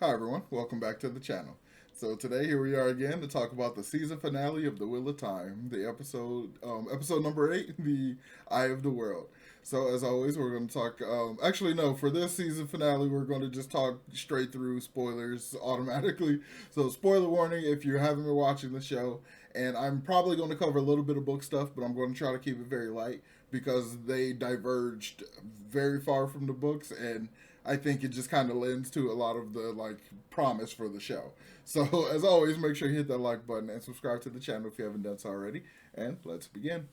Hi everyone, welcome back to the channel. So today here we are again to talk about the season finale of The Wheel of Time, the episode number 8, The Eye of the World. So as always, we're going to talk. Actually, no, for this season finale, we're going to just talk straight through spoilers automatically. So spoiler warning if you haven't been watching the show, and I'm probably going to cover a little bit of book stuff, but I'm going to try to keep it very light because they diverged very far from the books and I think it just kind of lends to a lot of the promise for the show. So as always, make sure you hit that like button and subscribe to the channel if you haven't done so already. And let's begin.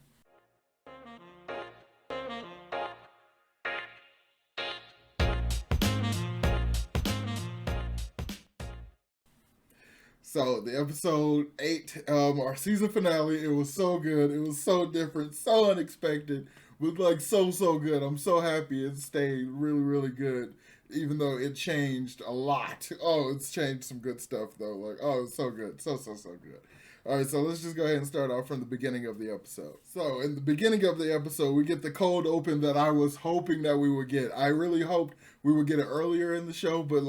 So the episode 8, our season finale, it was so good. It was so different, so unexpected, but so good. I'm so happy it stayed really, really good, even though it changed a lot. Oh, it's changed some good stuff though. It's so good, so good. All right, so let's just go ahead and start off from the beginning of the episode. So, in the beginning of the episode, we get the cold open that I was hoping that we would get. I really hoped we would get it earlier in the show, but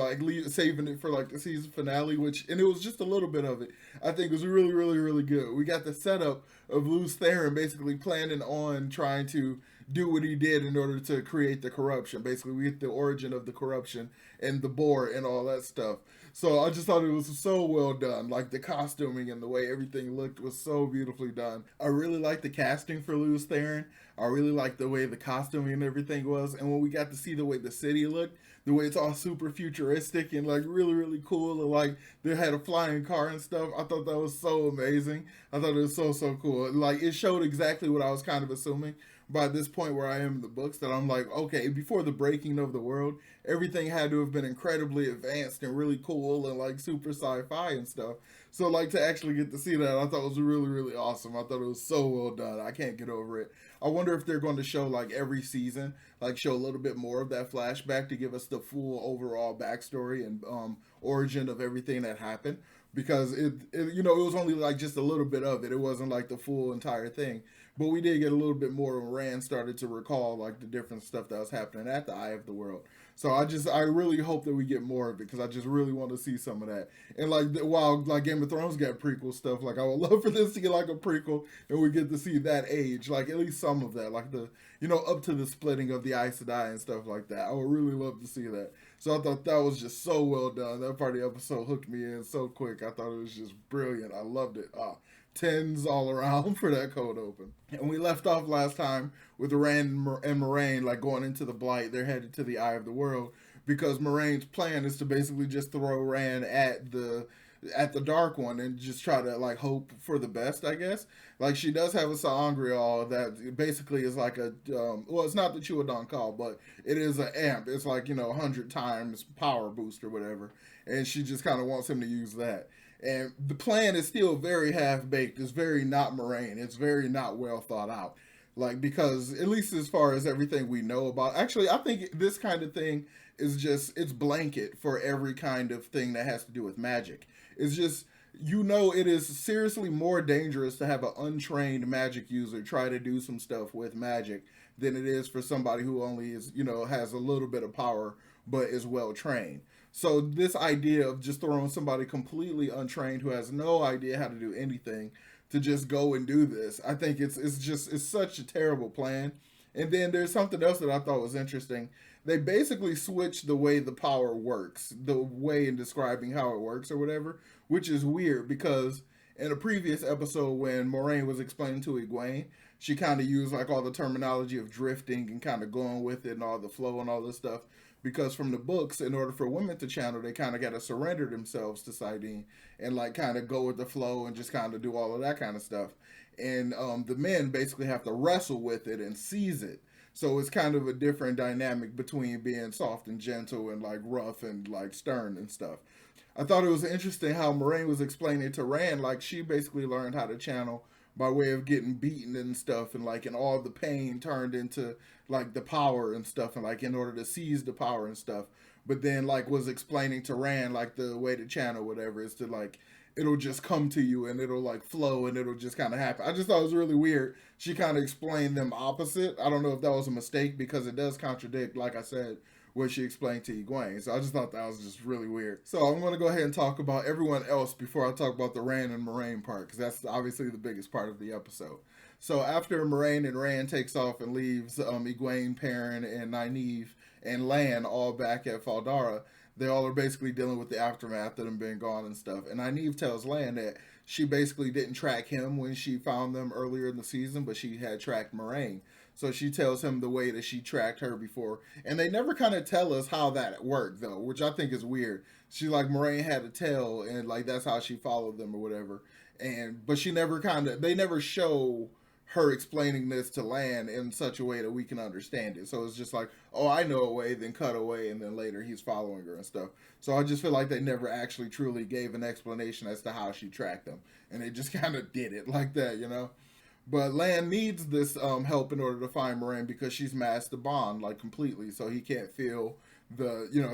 saving it for the season finale, and it was just a little bit of it. I think it was really, really, really good. We got the setup of Luz Theron basically planning on trying to do what he did in order to create the corruption. Basically, we get the origin of the corruption and the boar and all that stuff. So I just thought it was so well done. Like the costuming and the way everything looked was so beautifully done. I really liked the casting for Luz Theron. I really liked the way the costuming and everything was. And when we got to see the way the city looked, the way it's all super futuristic and really, really cool. And they had a flying car and stuff. I thought that was so amazing. I thought it was so cool. Like it showed exactly what I was kind of assuming by this point where I am in the books that I'm like, okay, before the breaking of the world, everything had to have been incredibly advanced and really cool and super sci-fi and stuff. So to actually get to see that, I thought was really, really awesome. I thought it was so well done. I can't get over it. I wonder if they're going to show every season, show a little bit more of that flashback to give us the full overall backstory and origin of everything that happened. Because it was only just a little bit of it. It wasn't the full entire thing. But we did get a little bit more when Rand started to recall the different stuff that was happening at the Eye of the World. So I really hope that we get more of it because I just really want to see some of that. And while Game of Thrones got prequel stuff, I would love for this to get a prequel and we get to see that age, at least some of that, up to the splitting of the Aes Sedai and stuff like that. I would really love to see that. So I thought that was just so well done. That part of the episode hooked me in so quick. I thought it was just brilliant. I loved it. Tens all around for that cold open. And we left off last time with Rand and Moraine going into the Blight. They're headed to the Eye of the World because Moraine's plan is to basically just throw Rand at the Dark One and just try to hope for the best, I guess. She does have a Sangreal that basically is well, it's not the Chuadon call, but it is an amp. It's 100 times power boost or whatever, and she just kind of wants him to use that. And the plan is still very half baked. It's very not Moraine. It's very not well thought out. Because at least as far as everything we know about, actually, I think this kind of thing is just, it's blanket for every kind of thing that has to do with magic. It's just, it is seriously more dangerous to have an untrained magic user try to do some stuff with magic than it is for somebody who only is, has a little bit of power but is well trained. So this idea of just throwing somebody completely untrained who has no idea how to do anything to just go and do this, I think it's such a terrible plan. And then there's something else that I thought was interesting. They basically switched the way the power works, the way in describing how it works or whatever, which is weird because in a previous episode when Moraine was explaining to Egwene, she kind of used all the terminology of drifting and kind of going with it and all the flow and all this stuff. Because from the books, in order for women to channel, they kind of got to surrender themselves to Saidin and kind of go with the flow and just kind of do all of that kind of stuff. And the men basically have to wrestle with it and seize it. So it's kind of a different dynamic between being soft and gentle and rough and stern and stuff. I thought it was interesting how Moraine was explaining to Rand she basically learned how to channel by way of getting beaten and stuff and all the pain turned into the power and stuff and in order to seize the power and stuff. But then was explaining to Rand the way to channel whatever is to it'll just come to you and it'll flow and it'll just kind of happen. I just thought it was really weird. She kind of explained them opposite. I don't know if that was a mistake because it does contradict, like I said, what she explained to Egwene. So I just thought that was just really weird. So I'm going to go ahead and talk about everyone else before I talk about the Rand and Moraine part, because that's obviously the biggest part of the episode. So after Moraine and Rand takes off and leaves Egwene, Perrin, and Nynaeve and Lan all back at Faldara, they all are basically dealing with the aftermath of them being gone and stuff. And Nynaeve tells Lan that she basically didn't track him when she found them earlier in the season, but she had tracked Moraine. So she tells him the way that she tracked her before. And they never kind of tell us how that worked, though, which I think is weird. She, like, Moraine had a tail, and, like, that's how she followed them or whatever. But she never they never show her explaining this to Lan in such a way that we can understand it. So it's just like, oh, I know a way, then cut away, and then later he's following her and stuff. So I just feel like they never actually truly gave an explanation as to how she tracked them. And they just kind of did it like that, you know? But Lan needs this help in order to find Moraine because she's masked the bond, like, completely. So he can't feel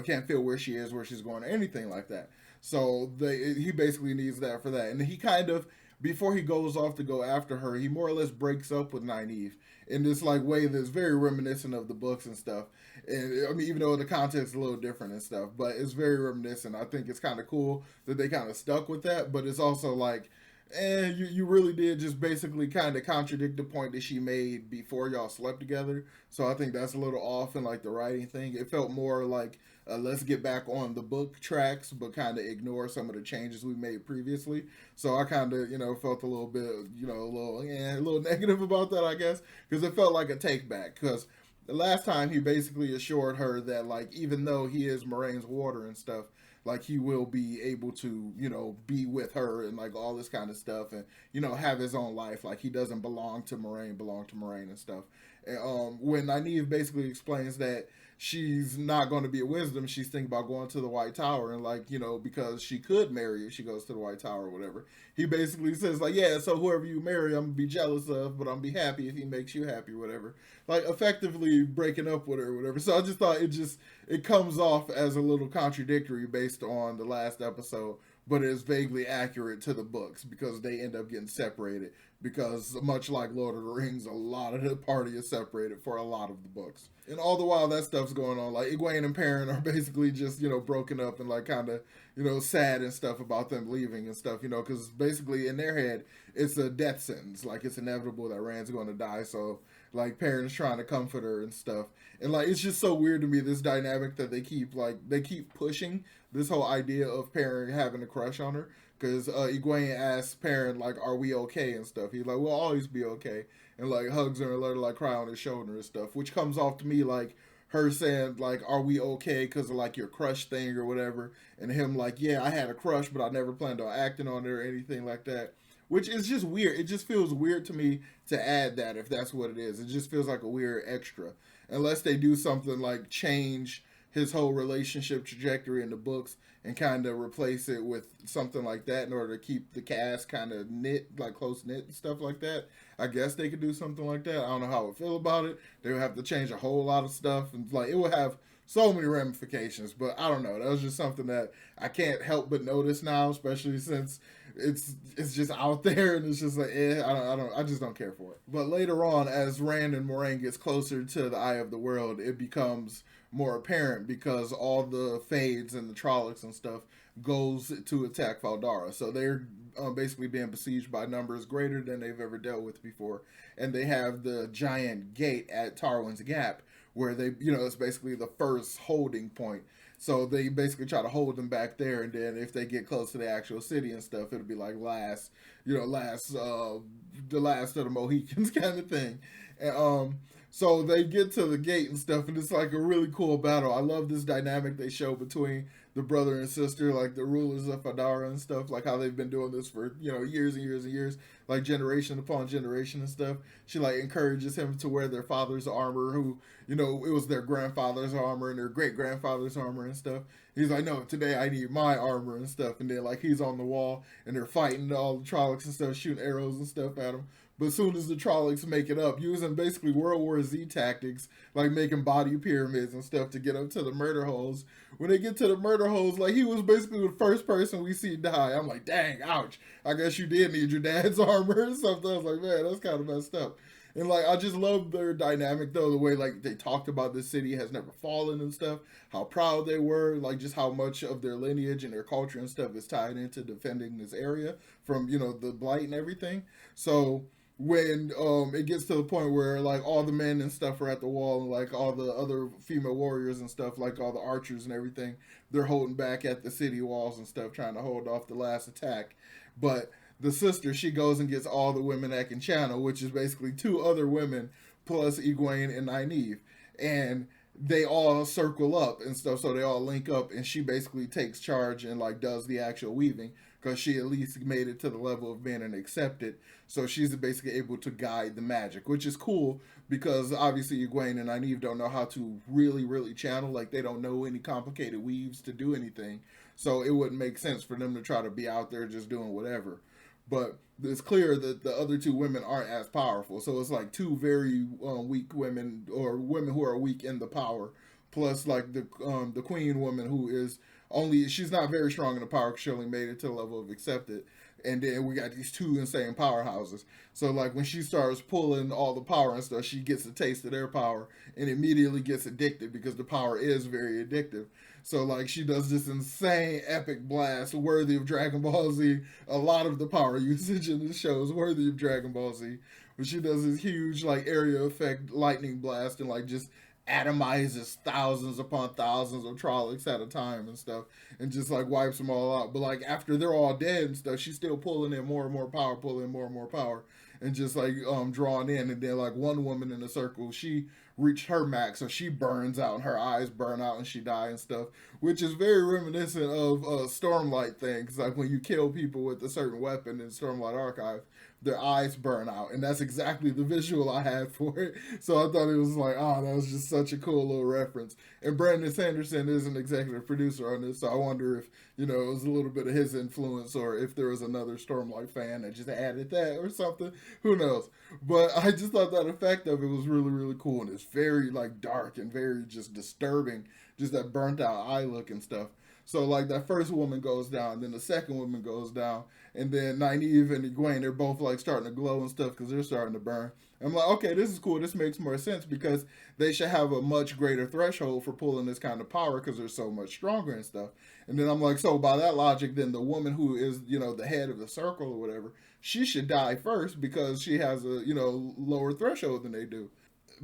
can't feel where she is, where she's going, or anything like that. So he basically needs that for that. And he kind of, before he goes off to go after her, he more or less breaks up with Nynaeve in this like way that's very reminiscent of the books and stuff. And I mean, even though the context is a little different and stuff, but it's very reminiscent. I think it's kind of cool that they kind of stuck with that, but it's also like, you really did just basically kind of contradict the point that she made before y'all slept together. So I think that's a little off in like the writing thing. It felt more like let's get back on the book tracks, but kind of ignore some of the changes we made previously. So I kind of felt a little bit a little negative about that, I guess, because it felt like a take back. Because the last time he basically assured her that like even though he is Moraine's warder and stuff, like he will be able to be with her and like all this kind of stuff and have his own life, like he doesn't belong to Moraine and stuff. And when Nynaeve basically explains that she's not going to be a wisdom, she's thinking about going to the White Tower, and like because she could marry if she goes to the White Tower or whatever. He basically says like, yeah, so whoever you marry I'm gonna be jealous of, but I'm be happy if he makes you happy or whatever, like effectively breaking up with her or whatever. So I just thought it comes off as a little contradictory based on the last episode, but it is vaguely accurate to the books because they end up getting separated. Because much like Lord of the Rings, a lot of the party is separated for a lot of the books. And all the while that stuff's going on, like Egwene and Perrin are basically just broken up and like kind of sad and stuff about them leaving and stuff, because basically in their head it's a death sentence, like it's inevitable that Rand's going to die. So like Perrin's trying to comfort her and stuff, and like it's just so weird to me, this dynamic that they keep pushing this whole idea of Perrin having a crush on her. Because Egwene asks Perrin, like, are we okay and stuff. He's like, we'll always be okay. And, like, hugs her and let her, like, cry on his shoulder and stuff. Which comes off to me like her saying, like, are we okay because of, like, your crush thing or whatever. And him like, yeah, I had a crush, but I never planned on acting on it or anything like that. Which is just weird. It just feels weird to me to add that if that's what it is. It just feels like a weird extra. Unless they do something like change his whole relationship trajectory in the books and kind of replace it with something like that in order to keep the cast kind of knit, like close knit and stuff like that. I guess they could do something like that. I don't know how I would feel about it. They would have to change a whole lot of stuff, and like it would have so many ramifications. But I don't know. That was just something that I can't help but notice now, especially since it's just out there and it's just like I just don't care for it. But later on, as Rand and Moraine gets closer to the Eye of the World, it becomes more apparent because all the Fades and the Trollocs and stuff goes to attack Faldara. So they're basically being besieged by numbers greater than they've ever dealt with before. And they have the giant gate at Tarwin's Gap where they, it's basically the first holding point. So they basically try to hold them back there, and then if they get close to the actual city and stuff, it'll be like the last of the Mohicans kind of thing. And so they get to the gate and stuff, and it's like a really cool battle. I love this dynamic they show between the brother and sister, like the rulers of Fadara and stuff, like how they've been doing this for, years and years and years, like generation upon generation and stuff. She like encourages him to wear their father's armor, who, it was their grandfather's armor and their great grandfather's armor and stuff. He's like, no, today I need my armor and stuff. And then like he's on the wall and they're fighting all the Trollocs and stuff, shooting arrows and stuff at him. But as soon as the Trollocs make it up, using basically World War Z tactics, like making body pyramids and stuff to get up to the murder holes. When they get to the murder holes, like he was basically the first person we see die. I'm like, dang, ouch. I guess you did need your dad's armor or something. I was like, man, that's kind of messed up. And like I just love their dynamic though, the way like they talked about the city has never fallen and stuff, how proud they were, like just how much of their lineage and their culture and stuff is tied into defending this area from, the blight and everything. So when it gets to the point where like all the men and stuff are at the wall and like all the other female warriors and stuff, like all the archers and everything, they're holding back at the city walls and stuff, trying to hold off the last attack. But the sister, she goes and gets all the women that can channel, which is basically two other women plus Egwene and Nynaeve. And they all circle up and stuff, so they all link up, and she basically takes charge and like does the actual weaving because she at least made it to the level of being an accepted. So she's basically able to guide the magic, which is cool because obviously Egwene and Nynaeve don't know how to really channel. Like they don't know any complicated weaves to do anything, so it wouldn't make sense for them to try to be out there just doing whatever. But it's clear that the other two women aren't as powerful. So it's like two very weak women, or women who are weak in the power, plus like the queen woman who is only, she's not very strong in the power because she only made it to the level of accepted. And then we got these two insane powerhouses. So like when she starts pulling all the power and stuff, she gets a taste of their power and immediately gets addicted because the power is very addictive. So like she does this insane epic blast worthy of Dragon Ball Z. A lot of the power usage in the show is worthy of Dragon Ball Z. But she does this huge like area effect lightning blast and like just atomizes thousands upon thousands of Trollocs at a time and stuff, and just like wipes them all out. But like after they're all dead and stuff, she's still pulling in more and more power, pulling in more and more power, and just like drawing in. And then like one woman in the circle, she reached her max, so she burns out and her eyes burn out and she dies and stuff, which is very reminiscent of Stormlight things. Like when you kill people with a certain weapon in Stormlight Archive, their eyes burn out, and that's exactly the visual I had for it. So I thought it was like, oh, that was just such a cool little reference. And Brandon Sanderson is an executive producer on this, so I wonder if it was a little bit of his influence, or if there was another Stormlight fan that just added that or something. Who knows? But I just thought that effect of it was really cool, and it's very like dark and very just disturbing, just that burnt out eye look and stuff. So like that first woman goes down, then the second woman goes down, and then Nynaeve and Egwene, they're both like starting to glow and stuff because they're starting to burn. I'm like, okay, this is cool. This makes more sense because they should have a much greater threshold for pulling this kind of power because they're so much stronger and stuff. And then I'm like, so by that logic, then the woman who is the head of the circle or whatever, she should die first because she has a lower threshold than they do.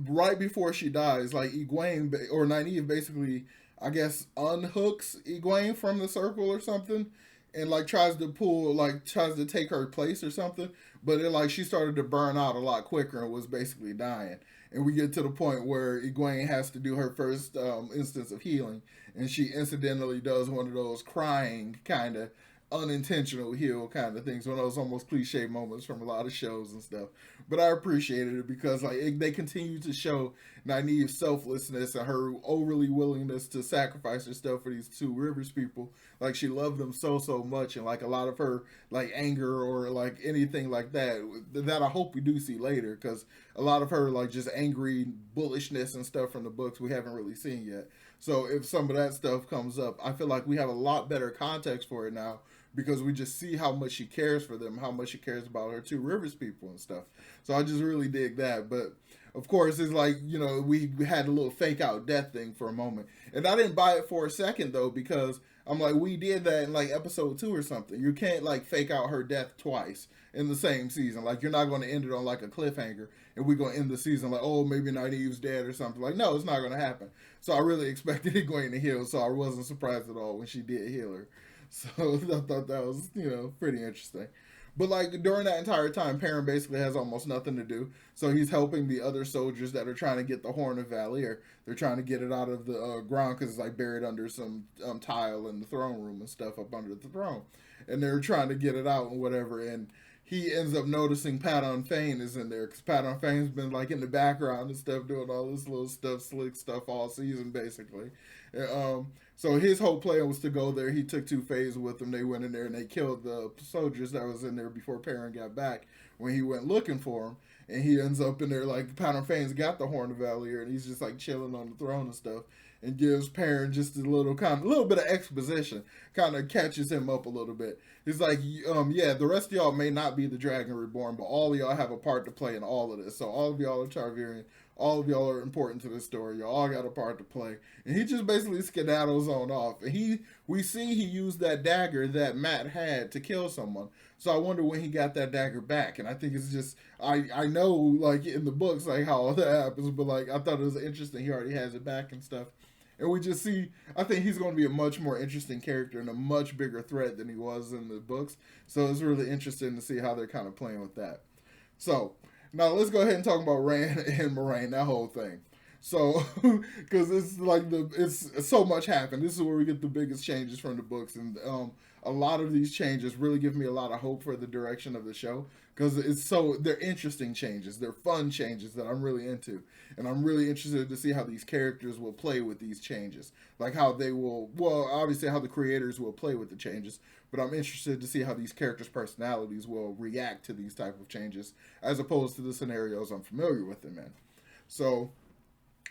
Right before she dies, like Egwene or Nynaeve basically, I guess, unhooks Egwene from the circle or something, and like tries to take her place or something. But it like she started to burn out a lot quicker and was basically dying. And we get to the point where Egwene has to do her first instance of healing, and she incidentally does one of those crying kind of unintentional heal kind of things, one of those almost cliche moments from a lot of shows and stuff. But I appreciated it because they continue to show Nynaeve's selflessness and her overly willingness to sacrifice herself for these two rivers people. Like she loved them so much, and like a lot of her like anger or like anything like that I hope we do see later, because a lot of her like just angry bullishness and stuff from the books we haven't really seen yet. So if some of that stuff comes up, I feel like we have a lot better context for it now because we just see how much she cares for them, how much she cares about her two rivers people and stuff. So I just really dig that. But of course, it's like, we had a little fake out death thing for a moment. And I didn't buy it for a second, though, because I'm like, we did that in like episode 2 or something. You can't like fake out her death twice in the same season. Like, you're not going to end it on like a cliffhanger and we're going to end the season like, oh, maybe Nynaeve's dead or something. Like, no, it's not going to happen. So I really expected it going to heal. So I wasn't surprised at all when she did heal her. So I thought that was, pretty interesting. But like during that entire time, Perrin basically has almost nothing to do. So he's helping the other soldiers that are trying to get the Horn of Valier. They're trying to get it out of the ground because it's like buried under some tile in the throne room and stuff up under the throne. And they're trying to get it out and whatever. And he ends up noticing Padon Fane is in there because Padon Fane's been like in the background and stuff doing all this little stuff, slick stuff all season basically. And, so his whole plan was to go there. He took 2 Fays with him. They went in there and they killed the soldiers that was in there before Perrin got back when he went looking for him. And he ends up in there like Padon Fane's got the Horn of Valier and he's just like chilling on the throne and stuff. and gives Perrin just a little bit of exposition, kind of catches him up a little bit. He's like, yeah, the rest of y'all may not be the Dragon Reborn, but all of y'all have a part to play in all of this. So all of y'all are Targaryen. All of y'all are important to this story. Y'all all got a part to play. And he just basically skedaddles on off. And we see he used that dagger that Matt had to kill someone. So I wonder when he got that dagger back. And I think it's just, I know, like, in the books, like, how all that happens. But, like, I thought it was interesting. He already has it back and stuff. And we just see, I think he's going to be a much more interesting character and a much bigger threat than he was in the books. So it's really interesting to see how they're kind of playing with that. So now let's go ahead and talk about Rand and Moraine, that whole thing. So, because it's like it's so much happened. This is where we get the biggest changes from the books, and a lot of these changes really give me a lot of hope for the direction of the show, because they're interesting changes, they're fun changes that I'm really into, and I'm really interested to see how these characters will play with these changes, like how they will, well, obviously how the creators will play with the changes, but I'm interested to see how these characters' personalities will react to these type of changes, as opposed to the scenarios I'm familiar with them in. So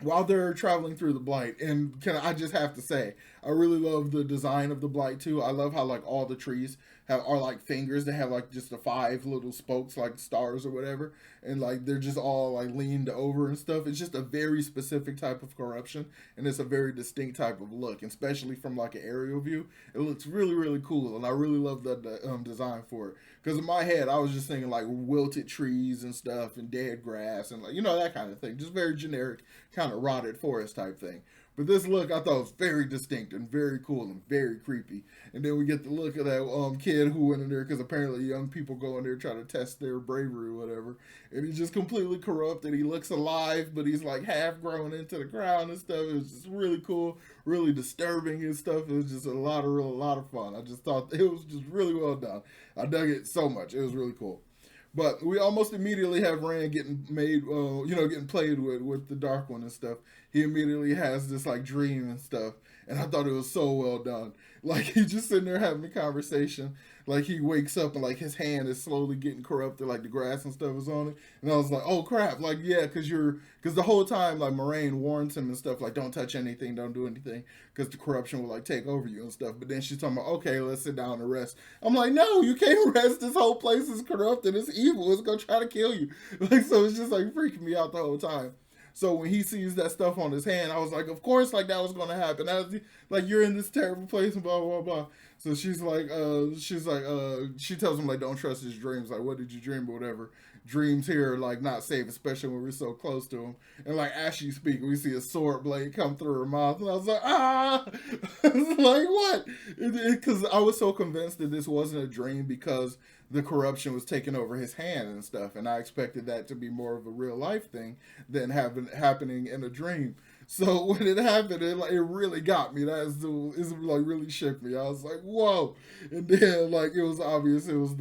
while they're traveling through the blight, and I just have to say, I really love the design of the blight too. I love how like all the trees are like fingers. They have like just the 5 little spokes, like stars or whatever, and like they're just all like leaned over and stuff. It's just a very specific type of corruption, and it's a very distinct type of look, and especially from like an aerial view. It looks really really cool, and I really love the design for it. Because in my head, I was just thinking like wilted trees and stuff, and dead grass, and like that kind of thing. Just very generic, kind of rotted forest type thing. But this look I thought was very distinct and very cool and very creepy. And then we get the look of that kid who went in there, because apparently young people go in there trying to test their bravery or whatever. And he's just completely corrupted. He looks alive, but he's like half grown into the ground and stuff. It was just really cool, really disturbing and stuff. It was just a lot of fun. I just thought it was just really well done. I dug it so much. It was really cool. But we almost immediately have Rand getting made, getting played with the Dark One and stuff. He immediately has this like dream and stuff, and I thought it was so well done. Like he's just sitting there having a conversation. Like he wakes up and like his hand is slowly getting corrupted, like the grass and stuff is on it. And I was like, oh crap! Like yeah, because the whole time like Moraine warns him and stuff, like don't touch anything, don't do anything, because the corruption will like take over you and stuff. But then she's talking about, okay, let's sit down and rest. I'm like, no, you can't rest. This whole place is corrupted. It's evil. It's gonna try to kill you. Like so, it's just like freaking me out the whole time. So when he sees that stuff on his hand, I was like, of course, like that was gonna happen. Like you're in this terrible place and blah blah blah. So she tells him like, don't trust his dreams. Like, what did you dream or whatever? Dreams here are like not safe, especially when we're so close to him. And like as she speaks, we see a sword blade come through her mouth, and I was like, ah, I was like what? Because I was so convinced that this wasn't a dream because the corruption was taking over his hand and stuff, and I expected that to be more of a real life thing than happening in a dream. So when it happened, it really got me. It like really shook me. I was like, whoa! And then like it was obvious it was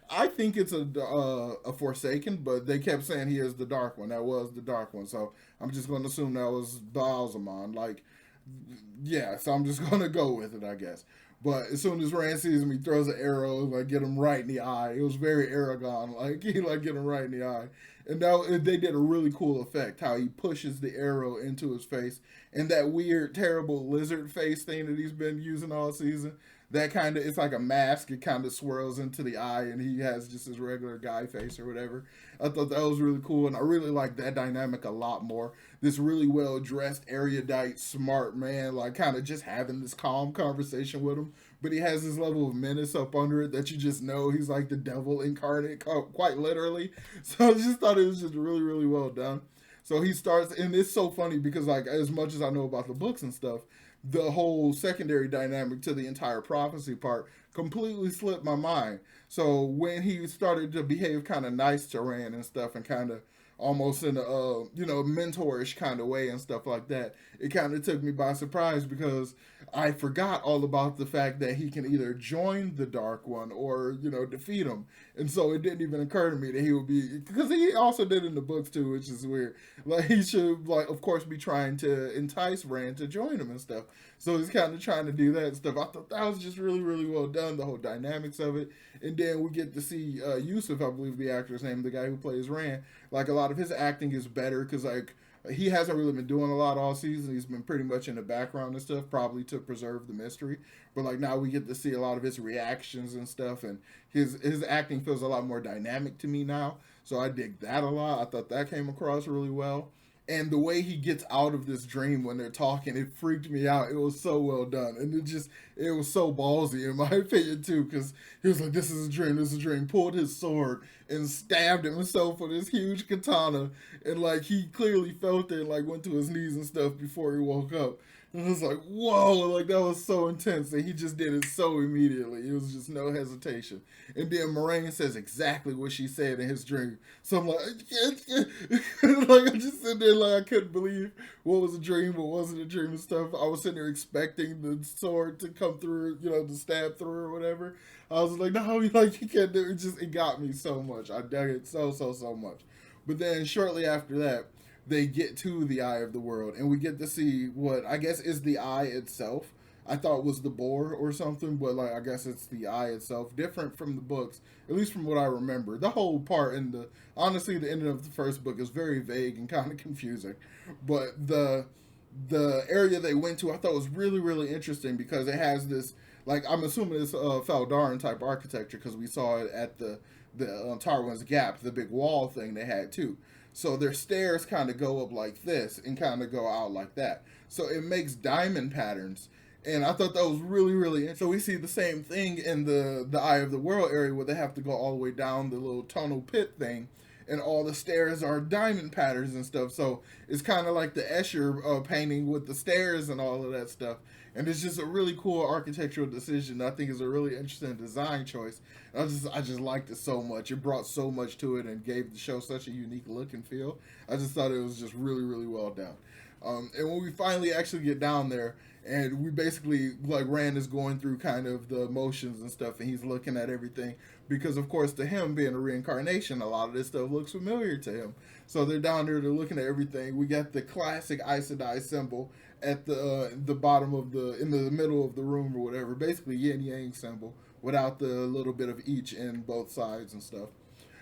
I think it's a Forsaken, but they kept saying he is the Dark One. That was the Dark One, so I'm just going to assume that was Baalzamon. Like, yeah, so I'm just going to go with it, I guess. But as soon as Rand sees him, he throws an arrow, like get him right in the eye. It was very Aragon, like he like get him right in the eye. And they did a really cool effect, how he pushes the arrow into his face, and that weird, terrible lizard face thing that he's been using all season. That kind of, it's like a mask. It kind of swirls into the eye, and he has just his regular guy face or whatever. I thought that was really cool, and I really like that dynamic a lot more. This really well dressed, erudite, smart man, like kind of just having this calm conversation with him, but he has this level of menace up under it that you just know he's like the devil incarnate, quite literally. So I just thought it was just really, really well done. So he starts, and it's so funny because like as much as I know about the books and stuff, the whole secondary dynamic to the entire prophecy part completely slipped my mind. So when he started to behave kind of nice to Rand and stuff, and kind of almost in a mentorish kind of way and stuff like that, it kind of took me by surprise, because I forgot all about the fact that he can either join the Dark One or defeat him. And so it didn't even occur to me that he would be, because he also did in the books too, which is weird. Like he should, like, of course, be trying to entice Rand to join him and stuff. So he's kind of trying to do that and stuff. I thought that was just really, really well done, the whole dynamics of it. And then we get to see Yusuf, I believe the actor's name, the guy who plays Rand. Like a lot of his acting is better, because like He hasn't really been doing a lot all season. He's been pretty much in the background and stuff, probably to preserve the mystery. But like now we get to see a lot of his reactions and stuff, and his acting feels a lot more dynamic to me now. So I dig that a lot. I thought that came across really well. And the way he gets out of this dream when they're talking, it freaked me out. It was so well done, and it was so ballsy in my opinion too, because he was like, "This is a dream, this is a dream." Pulled his sword and stabbed himself with this huge katana, and like he clearly felt it, and like went to his knees and stuff before he woke up. And I was like, "Whoa!" Like that was so intense, and he just did it so immediately. It was just no hesitation. And then Moraine says exactly what she said in his dream. So I'm like, like I'm just sitting there like I couldn't believe what was a dream, what wasn't a dream and stuff. I was sitting there expecting the sword to come through, to stab through or whatever. I was like, no, like you can't do it. It got me so much. I dug it so much. But then shortly after that, they get to the Eye of the World, and we get to see what I guess is the eye itself. I thought was the boar or something, but like I guess it's the eye itself, different from the books, at least from what I remember. The whole part in the honestly, the ending of the first book is very vague and kind of confusing, but the area they went to I thought was really interesting because it has this like I'm assuming it's Feldarin type architecture because we saw it at the Tarwin's Gap, the big wall thing they had too. So their stairs kind of go up like this and kind of go out like that. So it makes diamond patterns. And I thought that was really interesting. So we see the same thing in the Eye of the World area where they have to go all the way down the little tunnel pit thing, and all the stairs are diamond patterns and stuff. So it's kind of like the Escher painting with the stairs and all of that stuff. And it's just a really cool architectural decision. I think it's a really interesting design choice. I just liked it so much. It brought so much to it and gave the show such a unique look and feel. I just thought it was just really well done. And when we finally actually get down there, and we basically like Rand is going through kind of the motions and stuff, and he's looking at everything because, of course, to him being a reincarnation, a lot of this stuff looks familiar to him. So they're down there, they're looking at everything. We got the classic Aes Sedai symbol at the bottom of in the middle of the room or whatever, basically yin yang symbol without the little bit of each in both sides and stuff.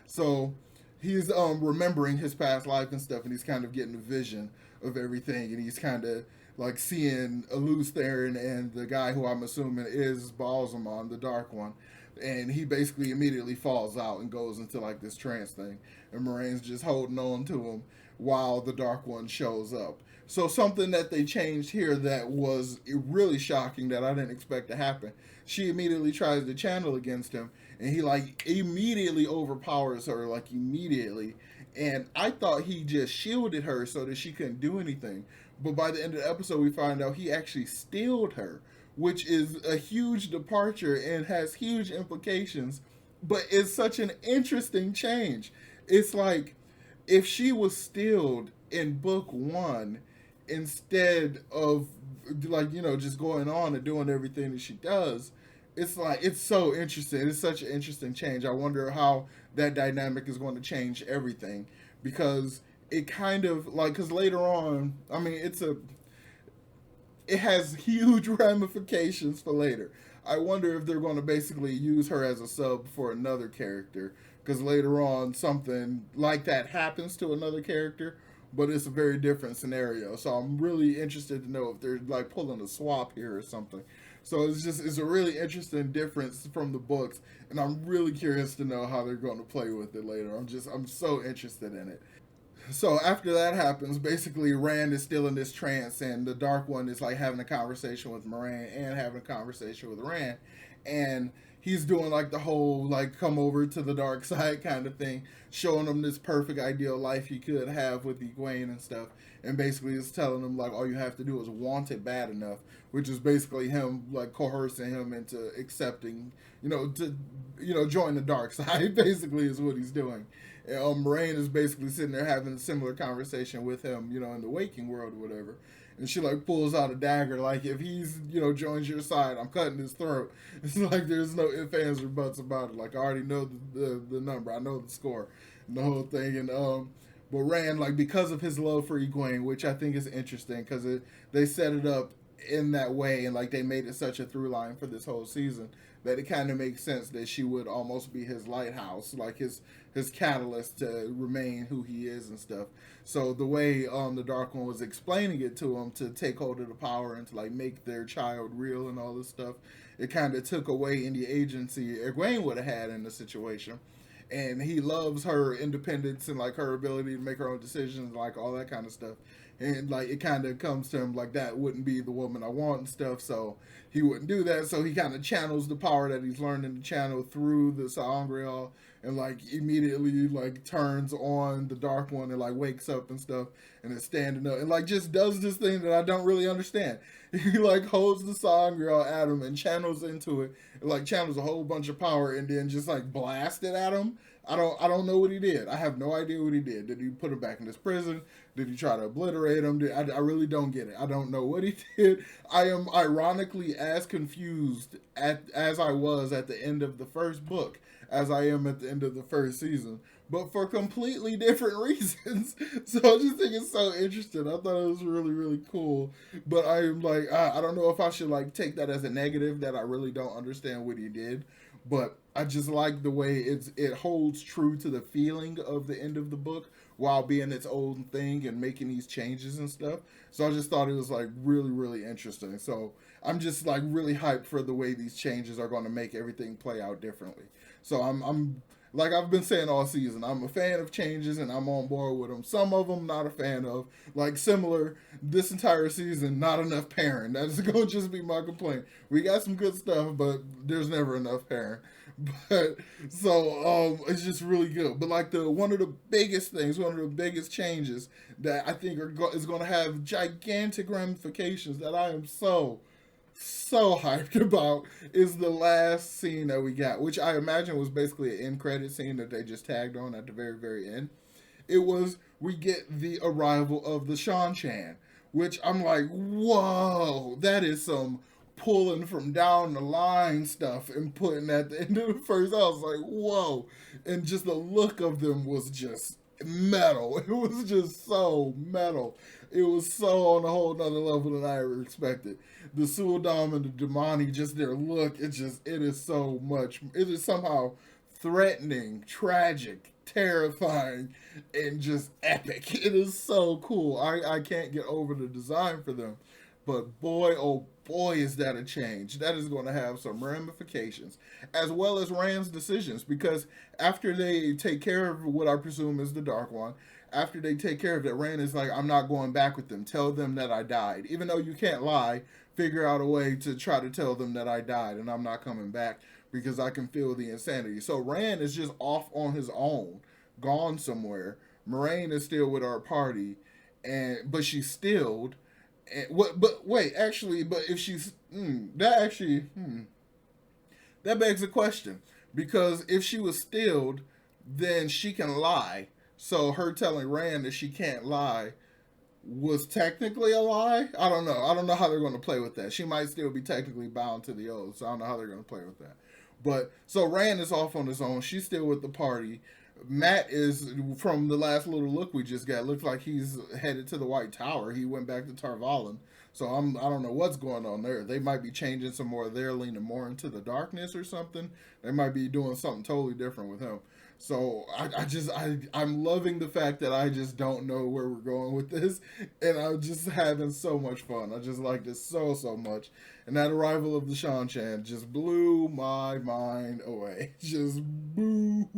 So he's remembering his past life and stuff, and he's kind of getting a vision of everything, and he's kind of like seeing Aluz Theron and the guy who I'm assuming is Balsamon, the Dark One, and he basically immediately falls out and goes into like this trance thing, and Moraine's just holding on to him while the Dark One shows up. So something that they changed here that was really shocking that I didn't expect to happen. She immediately tries to channel against him, and he like immediately overpowers her, like immediately. And I thought he just shielded her so that she couldn't do anything. But by the end of the episode, we find out he actually steeled her, which is a huge departure and has huge implications. But it's such an interesting change. It's like if she was steeled in book one instead of like just going on and doing everything that she does, it's like it's so interesting. It's such an interesting change. I wonder how that dynamic is going to change everything because it kind of like because later on, I mean, it has huge ramifications for later. I wonder if they're going to basically use her as a sub for another character because later on something like that happens to another character, but it's a very different scenario. So I'm really interested to know if they're like pulling a swap here or something. So it's a really interesting difference from the books, and I'm really curious to know how they're going to play with it later. I'm so interested in it. So after that happens, basically Rand is still in this trance, and the Dark One is like having a conversation with Moraine and having a conversation with Rand, and he's doing like the whole like come over to the dark side kind of thing, showing him this perfect ideal life he could have with Egwene and stuff, and basically is telling him like all you have to do is want it bad enough, which is basically him like coercing him into accepting, to join the dark side. Basically, is what he's doing. Moraine is basically sitting there having a similar conversation with him, in the waking world or whatever. And she like pulls out a dagger, like if he's joins your side, I'm cutting his throat. It's like there's no ifs, ands, or buts about it. Like I already know the number, I know the score, and the whole thing. And but Rand, like because of his love for Egwene, which I think is interesting because they set it up in that way, and like they made it such a through line for this whole season that it kind of makes sense that she would almost be his lighthouse, like his catalyst to remain who he is and stuff. So the way the Dark One was explaining it to him to take hold of the power and to like make their child real and all this stuff, it kind of took away any agency Egwene would have had in the situation. And he loves her independence and like her ability to make her own decisions, like all that kind of stuff. And like it kind of comes to him like that wouldn't be the woman I want and stuff, so he wouldn't do that. So he kind of channels the power that he's learning to channel through the Sangreal, and like immediately like turns on the Dark One and like wakes up and stuff and is standing up and like just does this thing that I don't really understand. He like holds the Sangreal at him and channels into it, and, like channels a whole bunch of power and then just like blast it at him. I don't know what he did. I have no idea what he did. Did he put him back in his prison? Did he try to obliterate him? I really don't get it. I don't know what he did. I am ironically as confused as I was at the end of the first book as I am at the end of the first season, but for completely different reasons. So I just think it's so interesting. I thought it was really, really cool. But I am like, I don't know if I should like take that as a negative that I really don't understand what he did. But I just like the way it holds true to the feeling of the end of the book while being its own thing and making these changes and stuff. So I just thought it was like really, really interesting. So I'm just like really hyped for the way these changes are going to make everything play out differently. So I'm like I've been saying all season, I'm a fan of changes and I'm on board with them. Some of them not a fan of. Like similar, this entire season, not enough pairing. That's going to just be my complaint. We got some good stuff, but there's never enough pairing. But so it's just really good. But like one of the biggest things, one of the biggest changes that I think is going to have gigantic ramifications that I am so hyped about is the last scene that we got, which I imagine was basically an end credit scene that they just tagged on at the very, very end. It was, we get the arrival of the Shan-Chan, which I'm like, whoa, that is some pulling from down the line stuff and putting at the end of the first. I was like, whoa. And just the look of them was just metal. It was just so metal. It was so on a whole nother level than I ever expected. The Suldam and the Damani, just their look, it is so much. It is somehow threatening, tragic, terrifying, and just epic. It is so cool. I can't get over the design for them. But boy, oh boy, is that a change. That is going to have some ramifications, as well as Rand's decisions, because after they take care of what I presume is the Dark One, after they take care of it, Rand is like, I'm not going back with them. Tell them that I died. Even though you can't lie, figure out a way to try to tell them that I died and I'm not coming back because I can feel the insanity. So Rand is just off on his own, gone somewhere. Moraine is still with our party, but she's stilled. But wait, actually, but if she's that begs a question, because if she was stilled, then she can lie. So her telling Rand that she can't lie was technically a lie. I don't know. I don't know how they're going to play with that. She might still be technically bound to the oath, so I don't know how they're going to play with that. But so Rand is off on his own. She's still with the party. Matt is, from the last little look we just got, looks like he's headed to the White Tower. He went back to Tarvalin. So I don't know what's going on there. They might be changing some more there, leaning more into the darkness or something. They might be doing something totally different with him. So I'm loving the fact that I just don't know where we're going with this, and I'm just having so much fun. I just like this so much, and that arrival of the Shan-Chan just blew my mind away. Just boom.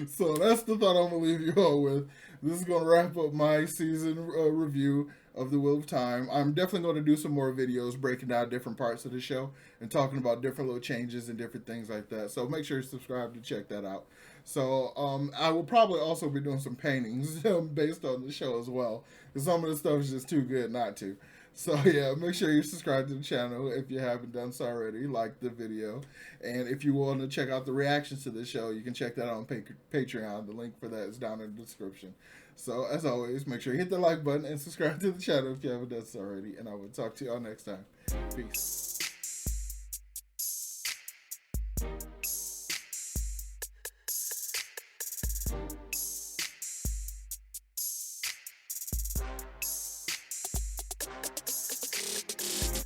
So that's the thought I'm gonna leave you all with. This is gonna wrap up my season review of The Wheel of Time. I'm definitely going to do some more videos breaking down different parts of the show and talking about different little changes and different things like that. So make sure you subscribe to check that out. So I will probably also be doing some paintings based on the show as well, because some of the stuff is just too good not to. So yeah, make sure you subscribe to the channel if you haven't done so already. Like the video, and if you want to check out the reactions to the show, you can check that out on Patreon. The link for that is down in the description. So as always, make sure you hit the like button and subscribe to the channel if you haven't done so already. And I will talk to y'all next time. Peace.